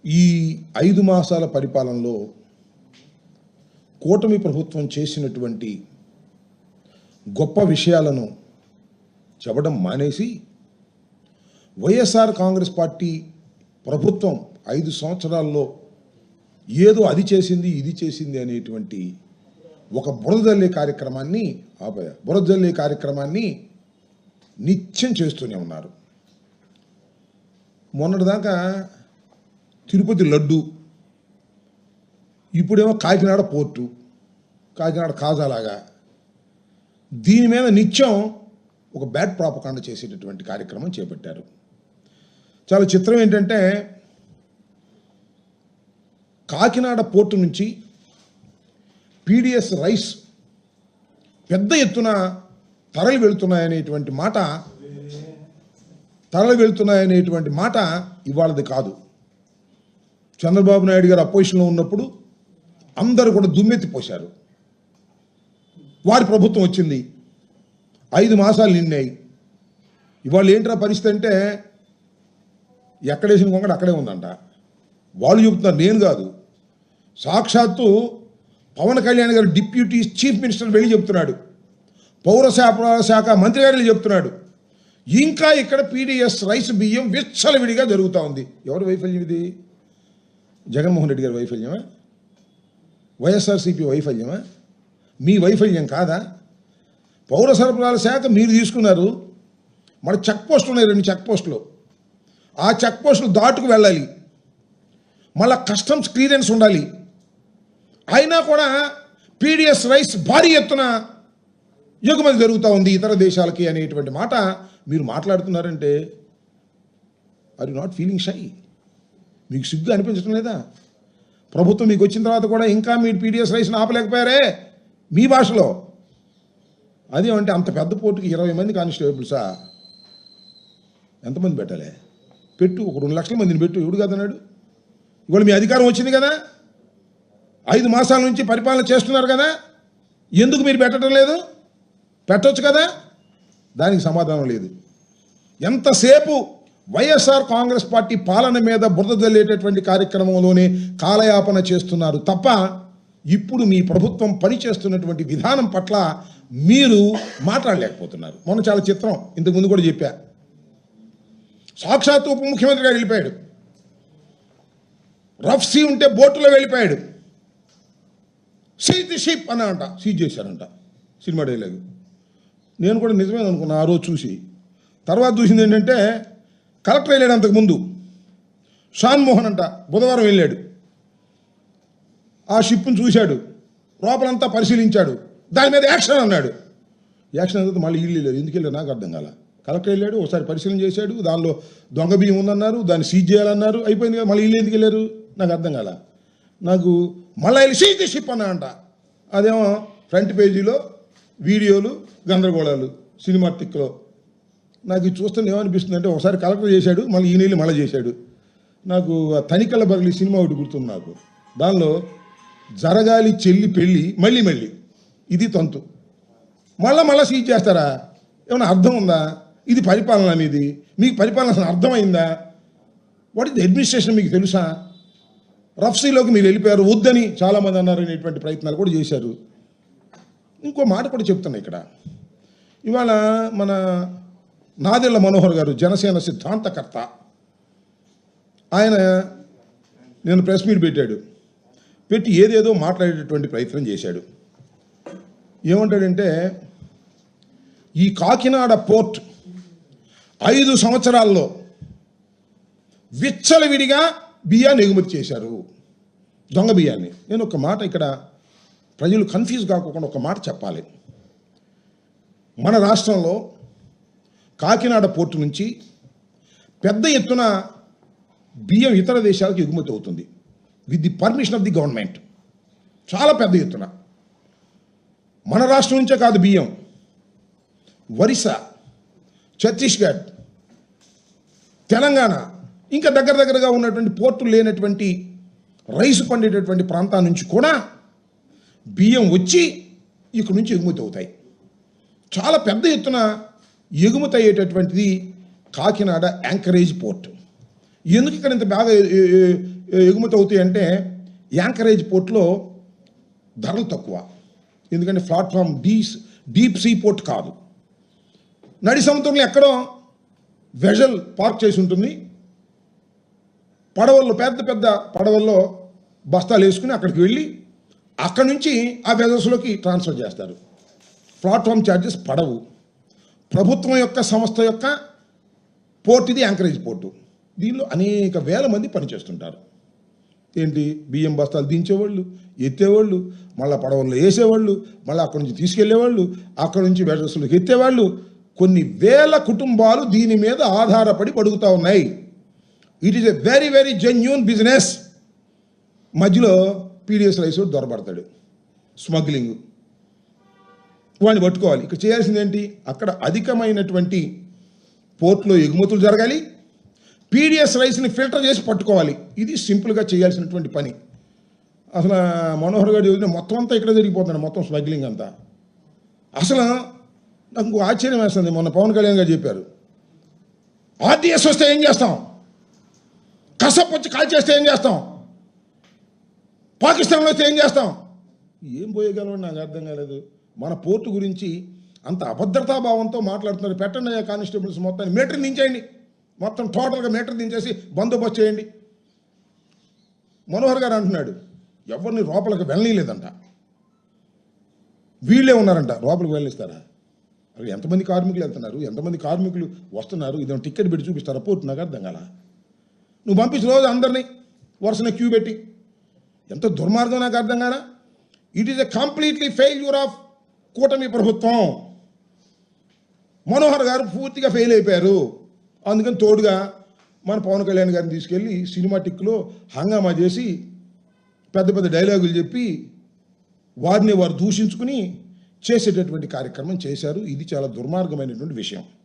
ఈ 5 మాసాల పరిపాలనలో కూటమి ప్రభుత్వం చేసినటువంటి గొప్ప విషయాలను చెప్పడం మానేసి వైఎస్ఆర్ కాంగ్రెస్ పార్టీ ప్రభుత్వం 5 సంవత్సరాల్లో ఏదో అది చేసింది ఇది చేసింది అనేటువంటి ఒక బురదజల్లే కార్యక్రమాన్ని నిత్యం చేస్తూనే ఉన్నారు. మొన్నటిదాకా తిరుపతి లడ్డు, ఇప్పుడేమో కాకినాడ పోర్టు, కాకినాడ కాజాలాగా దీని మీద నిత్యం ఒక బ్యాడ్ ప్రాపకాండ చేసేటటువంటి కార్యక్రమం చేపట్టారు. చాలా చిత్రం ఏంటంటే కాకినాడ పోర్టు నుంచి పీడిఎస్ రైస్ పెద్ద ఎత్తున తరలి వెళుతున్నాయనేటువంటి మాట ఇవాళది కాదు. చంద్రబాబు నాయుడు గారు అపోజిషన్లో ఉన్నప్పుడు అందరూ కూడా దుమ్మెత్తిపోశారు. వారి ప్రభుత్వం వచ్చింది, 5 మాసాలు నిన్నాయి. ఇవాళ ఏంట్రా పరిస్థితి అంటే ఎక్కడేసిన కొంగడ అక్కడే ఉందంట. వాళ్ళు చెబుతున్నారు, నేను కాదు. సాక్షాత్తు పవన్ కళ్యాణ్ గారు డిప్యూటీ చీఫ్ మినిస్టర్ వెళ్ళి చెప్తున్నాడు, పౌర సరఫరాల శాఖ మంత్రి గారు చెప్తున్నాడు, ఇంకా ఇక్కడ పీడిఎస్ రైస్ బియ్యం విచ్చలవిడిగా జరుగుతూ ఉంది. ఎవరి వైఫల్యం ఇది? జగన్మోహన్ రెడ్డి గారి వైఫల్యమా? వైఎస్ఆర్సీపీ వైఫల్యమా? మీ వైఫల్యం కాదా? పౌర సరఫరాల శాఖ మీరు తీసుకున్నారు. మన చెక్ పోస్టులు ఉన్నాయి, 2 చెక్ పోస్టులు. ఆ చెక్ పోస్టులు దాటుకు వెళ్ళాలి, మళ్ళా కస్టమ్స్ క్లియరెన్స్ ఉండాలి. అయినా కూడా పీడిఎస్ రైస్ భారీ ఎత్తున ఎగుమతి జరుగుతూ ఉంది ఇతర దేశాలకి అనేటువంటి మాట మీరు మాట్లాడుతున్నారంటే are you not feeling shy? మీకు సిగ్గు అనిపించడం లేదా? ప్రభుత్వం మీకు వచ్చిన తర్వాత కూడా ఇంకా మీరు పీడిఎస్ రైస్ని ఆపలేకపోయారే మీ భాషలో. అదేమంటే అంత పెద్ద పోర్టుకి 20 మంది కానిస్టేబుల్సా? ఎంతమంది పెట్టాలి? పెట్టు, ఒక 2 లక్షల మందిని పెట్టు. ఎవడు కదన్నాడు? ఇవాళ మీ అధికారం వచ్చింది కదా, 5 మాసాల నుంచి పరిపాలన చేస్తున్నారు కదా, ఎందుకు మీరు పెట్టడం లేదు? పెట్టవచ్చు కదా. దానికి సమాధానం లేదు. ఎంతసేపు వైఎస్ఆర్ కాంగ్రెస్ పార్టీ పాలన మీద బురద జల్లేటటువంటి కార్యక్రమంలోనే కాలయాపన చేస్తున్నారు తప్ప ఇప్పుడు మీ ప్రభుత్వం పనిచేస్తున్నటువంటి విధానం పట్ల మీరు మాట్లాడలేకపోతున్నారు. మొన్న చాలా చిత్రం, ఇంతకుముందు కూడా చెప్పా, సాక్షాత్తు ఉప ముఖ్యమంత్రి గారు వెళ్ళిపోయాడు. రఫ్ సీ ఉంటే బోటులో వెళ్ళిపోయాడు. సీజ్ ది షిప్ అన్న అంట, సీజ్ చేశారంట. Cinema dialogue. నేను కూడా నిజమే అనుకున్నా ఆ రోజు చూసి. తర్వాత చూసింది ఏంటంటే కలెక్టర్ వెళ్ళాడు అంతకుముందు, షాన్ మోహన్ అంట, బుధవారం వెళ్ళాడు. ఆ షిప్ను చూశాడు, లోపలంతా పరిశీలించాడు, దాని మీద యాక్షన్ అన్నాడు. యాక్షన్ అనేది మళ్ళీ ఇల్లు వెళ్ళారు. ఎందుకు వెళ్ళారు నాకు అర్థం కాల. కలెక్టర్ వెళ్ళాడు, ఒకసారి పరిశీలన చేశాడు, దానిలో దొంగ బియ్యం ఉందన్నారు, దాన్ని సీజ్ చేయాలన్నారు, అయిపోయింది కదా. మళ్ళీ ఇల్లు ఎందుకు వెళ్ళారు నాకు అర్థం కాల. నాకు మళ్ళీ వెళ్ళి సీజ్ ది షిప్ అన్నా అంట. అదేమో ఫ్రంట్ పేజీలో వీడియోలు గందరగోళాలు సినిమాటిక్లో. నాకు ఇది చూస్తే ఏమనిపిస్తుంది అంటే ఒకసారి కలెక్టర్ చేశాడు, మళ్ళీ ఈ నెల మళ్ళీ చేశాడు. నాకు తనికల బర్లి సినిమా ఒకటి గుర్తుంది నాకు. దానిలో జరగాలి చెల్లి పెళ్ళి మళ్ళీ ఇది తంతు, మళ్ళా సీజ్ చేస్తారా? ఏమైనా అర్థం ఉందా? ఇది పరిపాలన అనేది? మీకు పరిపాలన అసలు అర్థమైందా? వాట్ ఇస్ ది అడ్మినిస్ట్రేషన్ మీకు తెలుసా? రఫ్సీలోకి మీరు వెళ్ళిపోయారు, వద్దని చాలామంది అన్నారు, అనేటువంటి ప్రయత్నాలు కూడా చేశారు. ఇంకో మాట కూడా చెప్తున్నా ఇక్కడ. ఇవాళ మన నాదెళ్ల మనోహర్ గారు, జనసేన సిద్ధాంతకర్త, ఆయన నేను ప్రెస్ మీట్ పెట్టి ఏదేదో మాట్లాడేటటువంటి ప్రయత్నం చేశాడు. ఏమంటాడంటే ఈ కాకినాడ పోర్ట్ 5 సంవత్సరాల్లో విచ్చలవిడిగా బియ్యాన్ని ఎగుమతి చేశారు, దొంగ బియ్యాన్ని. నేను ఒక మాట ఇక్కడ ప్రజలు కన్ఫ్యూజ్ కాకుండా ఒక మాట చెప్పాలి. మన రాష్ట్రంలో కాకినాడ పోర్టు నుంచి పెద్ద ఎత్తున బియ్యం ఇతర దేశాలకు ఎగుమతి అవుతుంది with the permission of the government. చాలా పెద్ద ఎత్తున మన రాష్ట్రం నుంచే కాదు, బియ్యం ఒరిస్సా, ఛత్తీస్గఢ్, తెలంగాణ, ఇంకా దగ్గరగా ఉన్నటువంటి పోర్టులు లేనటువంటి రైసు పండేటటువంటి ప్రాంతాల నుంచి కూడా బియ్యం వచ్చి ఇక్కడ నుంచి ఎగుమతి అవుతాయి. చాలా పెద్ద ఎత్తున ఎగుమతి అయ్యేటటువంటిది కాకినాడ యాంకరేజ్ పోర్ట్. ఎందుకు ఇక్కడ ఇంత బాగా ఎగుమతి అవుతాయి అంటే యాంకరేజ్ పోర్ట్లో ధరలు తక్కువ, ఎందుకంటే ప్లాట్ఫామ్ డీప్ సీ పోర్ట్ కాదు. నడి సముద్రంలో ఎక్కడో వెజల్ పార్క్ చేసి ఉంటుంది, పడవల్లో పెద్ద పెద్ద పడవల్లో బస్తాలు వేసుకుని అక్కడికి వెళ్ళి అక్కడి నుంచి ఆ వెజల్స్లోకి ట్రాన్స్ఫర్ చేస్తారు. ప్లాట్ఫామ్ ఛార్జెస్ పడవు. ప్రభుత్వం యొక్క సంస్థ యొక్క పోర్ట్ ఇది, యాంకరేజ్ పోర్టు. దీనిలో అనేక వేల మంది పనిచేస్తుంటారు. ఏంటి, బియ్యం బస్తాలు దించేవాళ్ళు, ఎత్తేవాళ్ళు, మళ్ళీ పడవల్లో వేసేవాళ్ళు, మళ్ళీ అక్కడి నుంచి తీసుకెళ్లేవాళ్ళు, అక్కడి నుంచి వెజల్స్లోకి ఎత్తేవాళ్ళు. కొన్ని వేల కుటుంబాలు దీని మీద ఆధారపడి బతుకుతూ ఉన్నాయి. It is a very very genuine business. మధ్యలో పీడిఎస్ రైస్ దొరబడతాడు, స్మగ్లింగ్, వాడిని పట్టుకోవాలి. ఇక్కడ చేయాల్సింది ఏంటి, అక్కడ అధికమైనటువంటి పోర్ట్లో ఎగుమతులు జరగాలి, పీడిఎస్ రైస్ని ఫిల్టర్ చేసి పట్టుకోవాలి. ఇది సింపుల్గా చేయాల్సినటువంటి పని. అసలు మనోహర్ గారు చూసిన మొత్తం అంతా ఇక్కడ జరిగిపోతుంది, మొత్తం స్మగ్లింగ్ అంతా. అసలు నాకు ఆశ్చర్యం వేస్తుంది. మొన్న పవన్ కళ్యాణ్ గారు చెప్పారు, ఆర్డీఎస్ వస్తే ఏం చేస్తాం, కసప్ వచ్చి కాల్ చేస్తే ఏం చేస్తాం, పాకిస్తాన్లో వస్తే ఏం చేస్తాం. ఏం పోయేయగలమని నాకు అర్థం కాలేదు. మన పోర్టు గురించి అంత అభద్రతాభావంతో మాట్లాడుతున్నారు. పెట్టండి అయ్యా కానిస్టేబుల్స్ మొత్తాన్ని, మీటర్ దించేయండి, మొత్తం టోటల్గా మీటర్ దించేసి బందోబస్తు చేయండి. మనోహర్ గారు అంటున్నాడు ఎవరిని లోపలికి వెళ్ళలేదంట, వీళ్ళే ఉన్నారంట లోపలికి వెళ్ళిస్తారా? అవి ఎంతమంది కార్మికులు వెళ్తున్నారు, ఎంతమంది కార్మికులు వస్తున్నారు, ఇదేమో టికెట్ పెట్టి చూపిస్తారా పోర్టు? నాకు అర్థం కాల. నువ్వు పంపించిన రోజు అందరినీ వరుసన క్యూ పెట్టి, ఎంత దుర్మార్గం నాకు అర్థం కాదా. It is a completely failure of కూటమి ప్రభుత్వం. మనోహర్ గారు పూర్తిగా ఫెయిల్ అయిపోయారు. అందుకని తోడుగా మన పవన్ కళ్యాణ్ గారిని తీసుకెళ్ళి సినిమాటిక్లో హంగామా చేసి పెద్ద పెద్ద డైలాగులు చెప్పి వారిని వారు దూషించుకుని చేసేటటువంటి కార్యక్రమం చేశారు. ఇది చాలా దుర్మార్గమైనటువంటి విషయం.